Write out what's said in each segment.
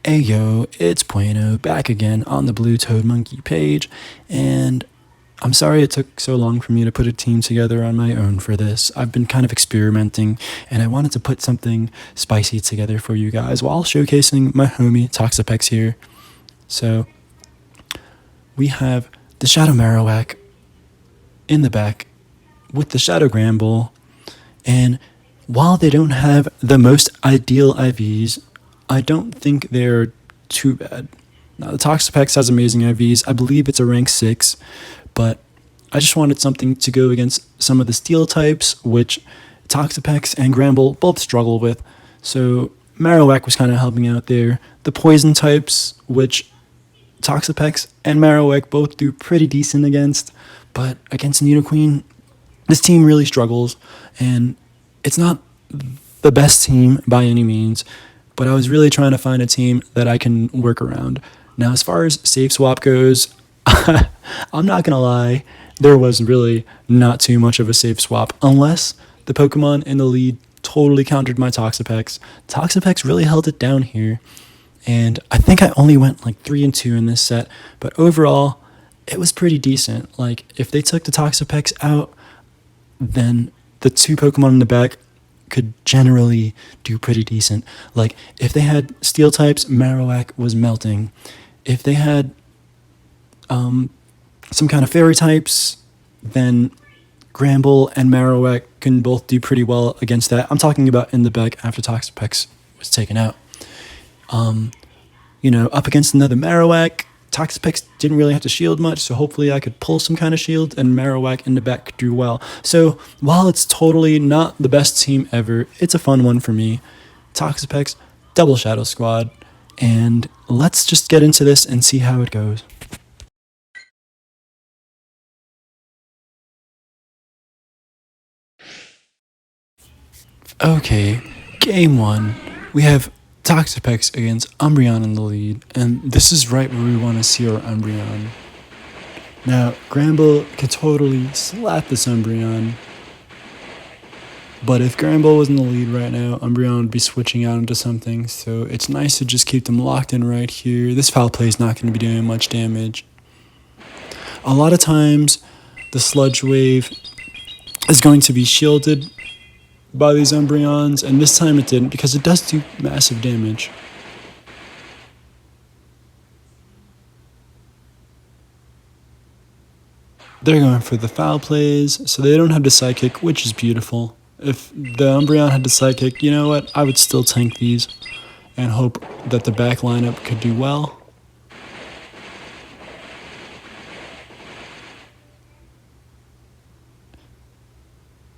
Hey yo, it's Bueno, back again on the Blue Toad Monkey page, and I'm sorry it took so long for me to put a team together on my own for this. I've been kind of experimenting, and I wanted to put something spicy together for you guys while showcasing my homie Toxapex here. So, we have the Shadow Marowak in the back with the Shadow Granbull, and while they don't have the most ideal IVs, I don't think they're too bad. Now, the Toxapex has amazing IVs. I believe it's a rank 6, but I just wanted something to go against some of the steel types, which Toxapex and Granbull both struggle with. So Marowak was kind of helping out there. The poison types, which Toxapex and Marowak both do pretty decent against, but against Nidoqueen, this team really struggles, and it's not the best team by any means, but I was really trying to find a team that I can work around. Now, as far as safe swap goes, I'm not going to lie, there was really not too much of a safe swap, unless the Pokemon in the lead totally countered my Toxapex. Toxapex really held it down here, and I think I only went like 3-2 in this set, but overall, it was pretty decent. Like, if they took the Toxapex out, then the two Pokemon in the back could generally do pretty decent. Like, if they had steel types, Marowak was melting. If they had some kind of fairy types, then Granbull and Marowak can both do pretty well against that. I'm talking about in the back after Toxapex was taken out. Up against another Marowak, Toxapex didn't really have to shield much, so hopefully I could pull some kind of shield, and Marowak in the back could do well. So while it's totally not the best team ever, it's a fun one for me. Toxapex, double Shadow Squad, and let's just get into this and see how it goes. Okay, game 1. We have Toxapex against Umbreon in the lead, and this is right where we want to see our Umbreon. Now, Granbull could totally slap this Umbreon, but if Granbull was in the lead right now, Umbreon would be switching out into something, so it's nice to just keep them locked in right here. This foul play is not going to be doing much damage. A lot of times, the Sludge Wave is going to be shielded by these Umbreons, and this time it didn't, because it does do massive damage. They're going for the foul plays, so they don't have the Psychic, which is beautiful. If the Umbreon had the Psychic, you know what, I would still tank these and hope that the back lineup could do well.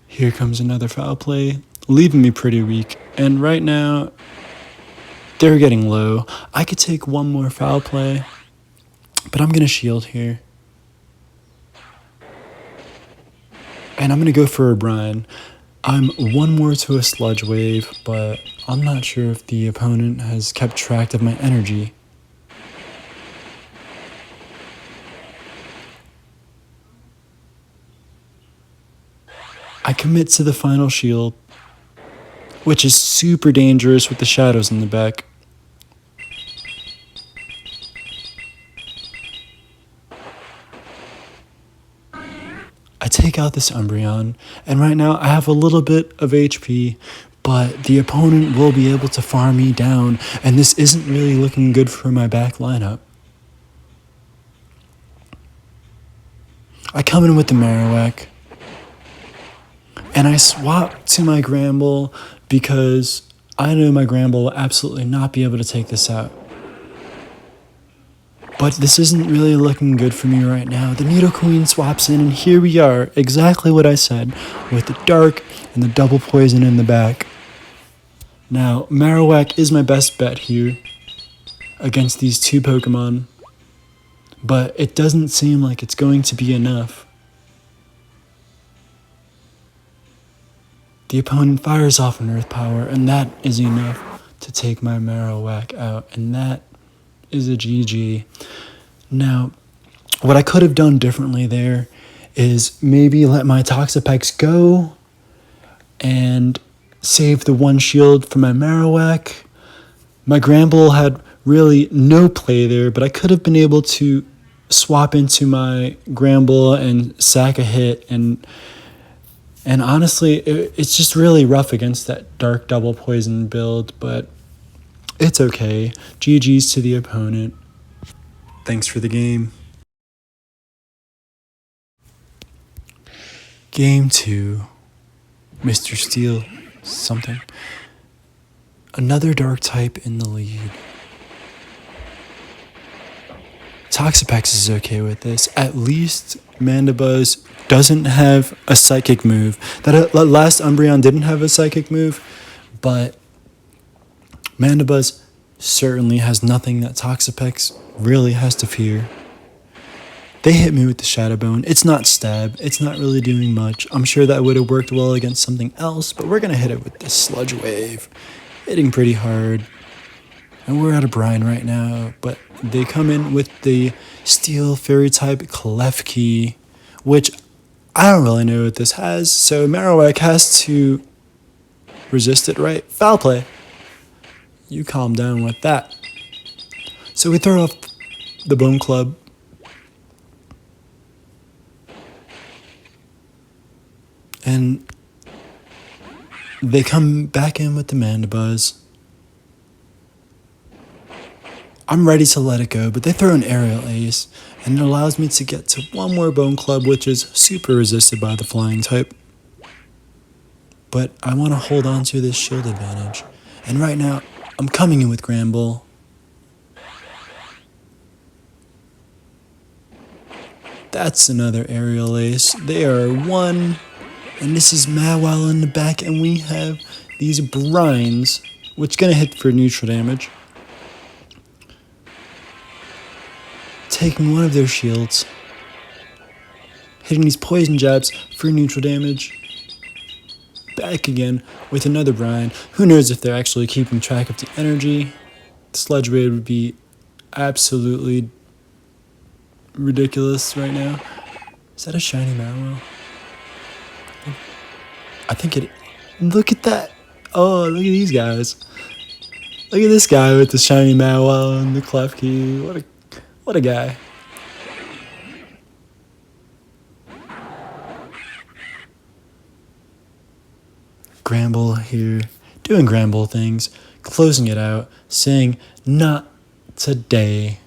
Here comes another foul play, leaving me pretty weak. And right now, they're getting low. I could take one more foul play, but I'm going to shield here. And I'm going to go for a Brine. I'm one more to a Sludge Wave, but I'm not sure if the opponent has kept track of my energy. I commit to the final shield, which is super dangerous with the shadows in the back. I take out this Umbreon, and right now I have a little bit of HP, but the opponent will be able to farm me down, and this isn't really looking good for my back lineup. I come in with the Marowak, and I swap to my Granbull because I know my Granbull will absolutely not be able to take this out. But this isn't really looking good for me right now. The Nidoqueen swaps in, and here we are, exactly what I said, with the Dark and the double poison in the back. Now, Marowak is my best bet here against these two Pokemon, but it doesn't seem like it's going to be enough. The opponent fires off an Earth Power, and that is enough to take my Marowak out, and that is a GG. Now, what I could have done differently there is maybe let my Toxapex go and save the one shield for my Marowak. My Granbull had really no play there, but I could have been able to swap into my Granbull and sack a hit, and honestly, it's just really rough against that dark double poison build, but it's okay. GG's to the opponent. Thanks for the game. Game 2. Mr. Steel something. Another dark type in the lead. Toxapex is okay with this. At least Mandibuzz doesn't have a psychic move. That last Umbreon didn't have a psychic move, but Mandibuzz certainly has nothing that Toxapex really has to fear. They hit me with the Shadow Bone. It's not stab. It's not really doing much. I'm sure that would have worked well against something else, but we're going to hit it with this Sludge Wave. Hitting pretty hard. And we're out of brine right now, but they come in with the Steel Fairy type Klefki, which I don't really know what this has, so Marowak has to resist it, right? Foul play. You calm down with that. So we throw off the Bone Club. And they come back in with the Mandibuzz. I'm ready to let it go, but they throw an Aerial Ace, and it allows me to get to one more Bone Club, which is super resisted by the Flying type. But I want to hold on to this shield advantage. And right now, I'm coming in with Granbull. That's another Aerial Ace. They are one. And this is Mawile in the back, and we have these brines, which gonna hit for neutral damage. Taking one of their shields, hitting these poison jabs for neutral damage. Back again with another brine. Who knows if they're actually keeping track of the energy. The Sludge Wave would be absolutely ridiculous right now. Is that a shiny Marowak? I think it. Look at that. Oh, look at these guys. Look at this guy with the shiny Mawile and the Klefki. What a guy. Granbull here, doing Granbull things, closing it out, saying, not today.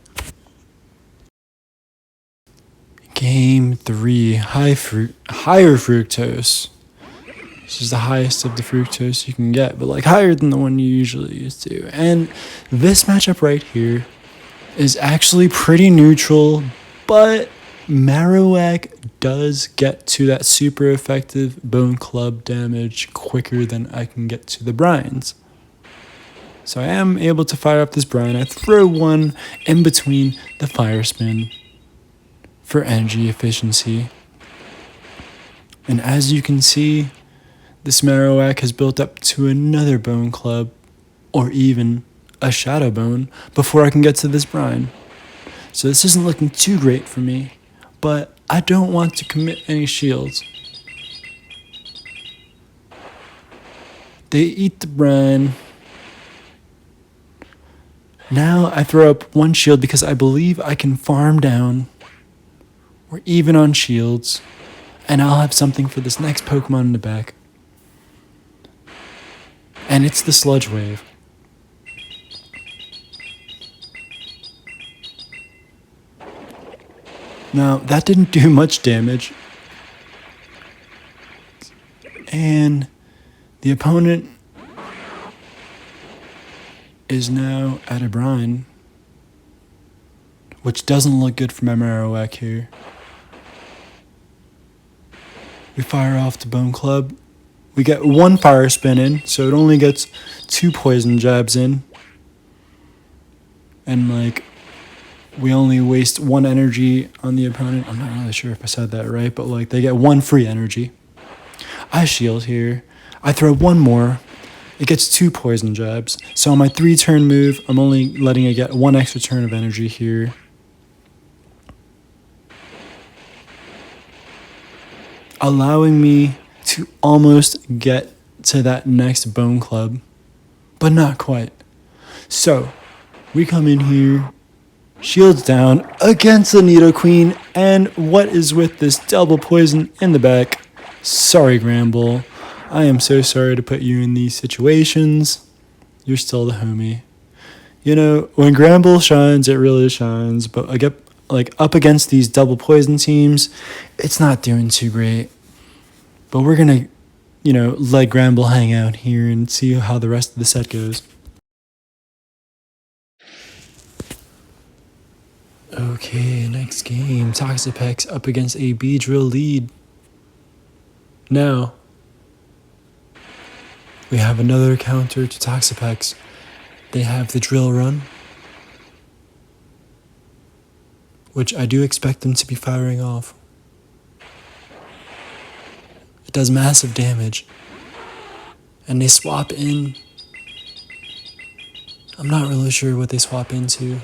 Game 3, higher fructose. This is the highest of the fructose you can get, but like higher than the one you usually used to. And this matchup right here is actually pretty neutral, but Marowak does get to that super effective Bone Club damage quicker than I can get to the brines. So I am able to fire up this brine. I throw one in between the Fire Spin for energy efficiency. And as you can see, this Marowak has built up to another Bone Club, or even a Shadow Bone, before I can get to this brine. So this isn't looking too great for me, but I don't want to commit any shields. They eat the brine. Now I throw up one shield because I believe I can farm down. We're even on shields, and I'll have something for this next Pokemon in the back. And it's the Sludge Wave. Now, that didn't do much damage. And the opponent is now at a brine, which doesn't look good for my Marowak here. We fire off the Bone Club. We get one Fire Spin in, so it only gets 2 poison jabs in. And like, we only waste 1 energy on the opponent. I'm not really sure if I said that right, but like they get 1 free energy. I shield here. I throw 1 more. It gets 2 poison jabs. So on my 3-turn move, I'm only letting it get 1 extra turn of energy here. Allowing me to almost get to that next Bone Club, but not quite. So, We come in here, shields down against the Nidoqueen, and what is with this double poison in the back? Sorry, Granbull. I am so sorry to put you in these situations. You're still the homie. You know, when Granbull shines, it really shines, but I get like up against these double poison teams, it's not doing too great. But we're gonna, let Granbull hang out here and see how the rest of the set goes. Okay, next game. Toxapex up against a Beedrill lead. Now, we have another counter to Toxapex. They have the drill run, which I do expect them to be firing off. It does massive damage. And they swap in. I'm not really sure what they swap into.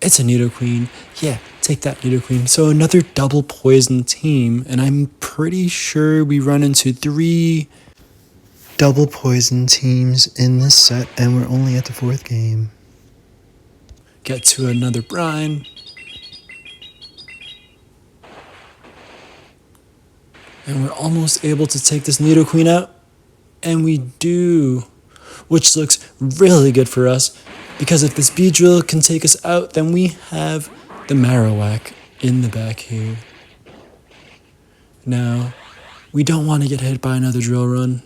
It's a Nidoqueen. Yeah, take that, Nidoqueen. So another double poison team, and I'm pretty sure we run into 3 double poison teams in this set, and we're only at the 4th game. Get to another brine. And we're almost able to take this Nidoqueen out. And we do, which looks really good for us, because if this Beedrill can take us out, then we have the Marowak in the back here. Now, we don't want to get hit by another drill run,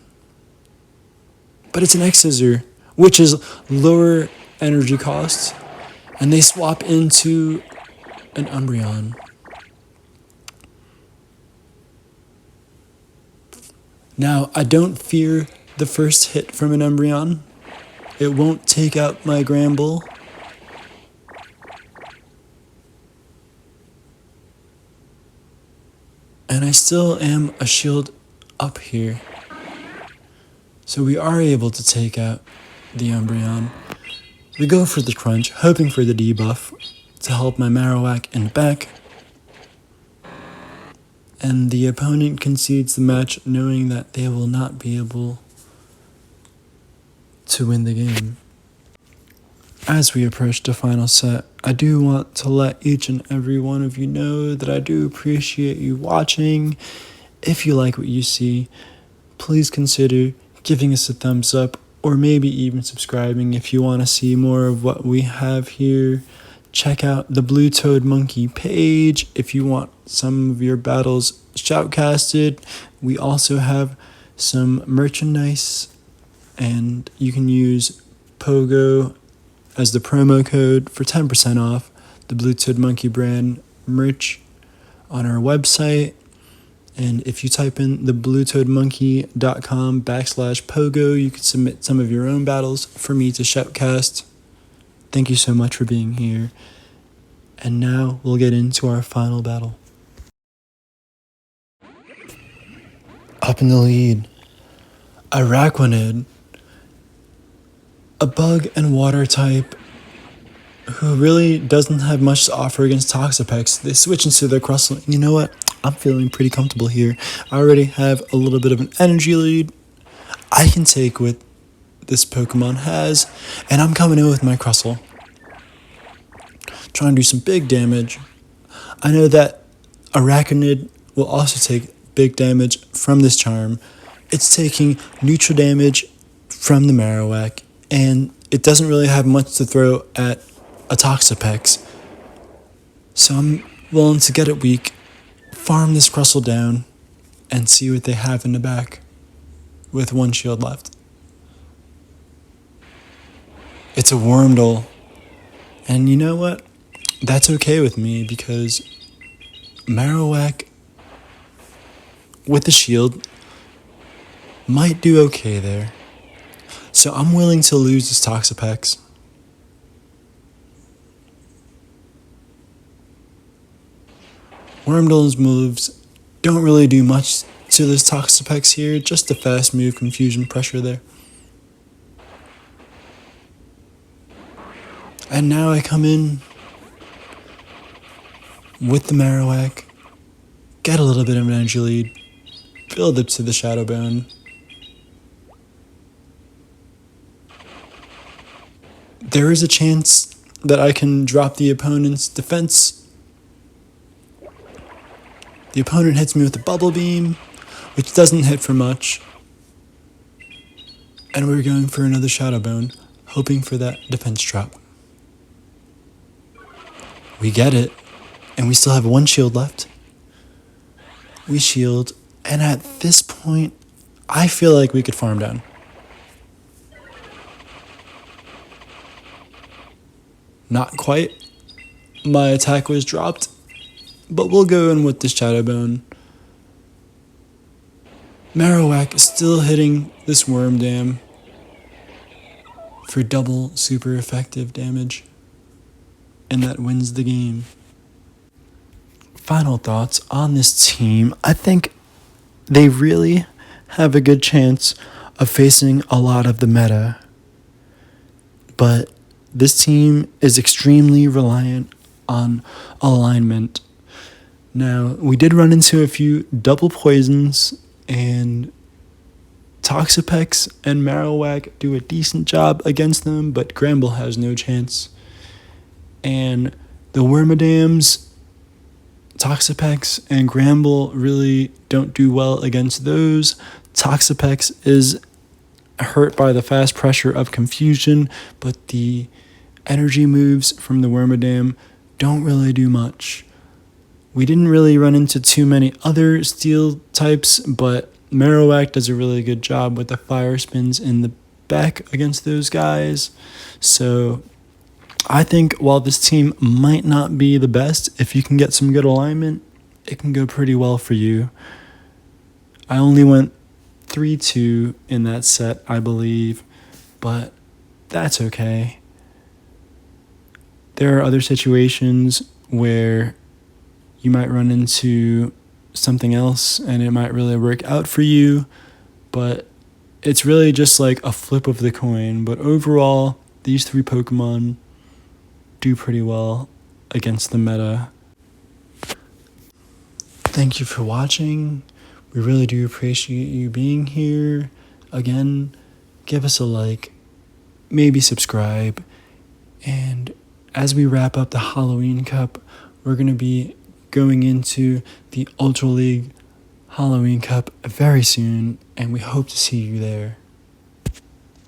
but it's an X-Scissor, which is lower energy costs, and they swap into an Umbreon. Now, I don't fear the first hit from an Umbreon. It won't take out my Granbull. And I still am a shield up here. So we are able to take out the Umbreon. We go for the crunch, hoping for the debuff to help my Marowak in the back. And the opponent concedes the match knowing that they will not be able to win the game. As we approach the final set, I do want to let each and every one of you know that I do appreciate you watching. If you like what you see, please consider giving us a thumbs up or maybe even subscribing if you want to see more of what we have here. Check out the Blue Toad Monkey page if you want some of your battles shoutcasted. We also have some merchandise, and you can use PoGo as the promo code for 10% off the Blue Toad Monkey brand merch on our website. And if you type in the bluetoadmonkey.com/PoGo, you can submit some of your own battles for me to shoutcast. Thank you so much for being here. And now we'll get into our final battle. Up in the lead, Araquanid, a bug and water type who really doesn't have much to offer against Toxapex. They switch into their Crustle. You know what? I'm feeling pretty comfortable here. I already have a little bit of an energy lead I can take what this Pokemon has, and I'm coming in with my Crustle, trying to do some big damage. I know that Araquanid will also take big damage from this charm. It's taking neutral damage from the Marowak, and it doesn't really have much to throw at a Toxapex. So I'm willing to get it weak, farm this Crustle down, and see what they have in the back with 1 shield left. It's a Wormdole, and you know what? That's okay with me because Marowak with the shield might do okay there. So I'm willing to lose this Toxapex. Wormdole's moves don't really do much to this Toxapex here, just a fast move, confusion pressure there. And now I come in with the Marowak, get a little bit of an energy lead, build up to the Shadow Bone. there is a chance that I can drop the opponent's defense. The opponent hits me with a bubble beam, which doesn't hit for much. And we're going for another Shadow Bone, hoping for that defense drop. We get it, and we still have one shield left. We shield, and at this point, I feel like we could farm down. Not quite. My attack was dropped, but we'll go in with the Shadow Bone. Marowak is still hitting this Worm Dam for double super effective damage, and that wins the game. Final thoughts on this team. I think they really have a good chance of facing a lot of the meta, but this team is extremely reliant on alignment. Now, we did run into a few double poisons, and Toxapex and Marowak do a decent job against them, but Granbull has no chance. And the Wormadams, Toxapex and Granbull really don't do well against those. Toxapex is hurt by the fast pressure of confusion, but the energy moves from the Wormadam don't really do much. We didn't really run into too many other steel types, but Marowak does a really good job with the fire spins in the back against those guys. So I think while this team might not be the best, if you can get some good alignment, it can go pretty well for you. I only went 3-2 in that set, I believe, but that's okay. There are other situations where you might run into something else and it might really work out for you, but it's really just like a flip of the coin. But overall, these three Pokemon do pretty well against the meta. Thank you for watching. We really do appreciate you being here. Again, give us a like, maybe subscribe, and as we wrap up the Halloween Cup, we're going to be going into the Ultra League Halloween Cup very soon, and we hope to see you there.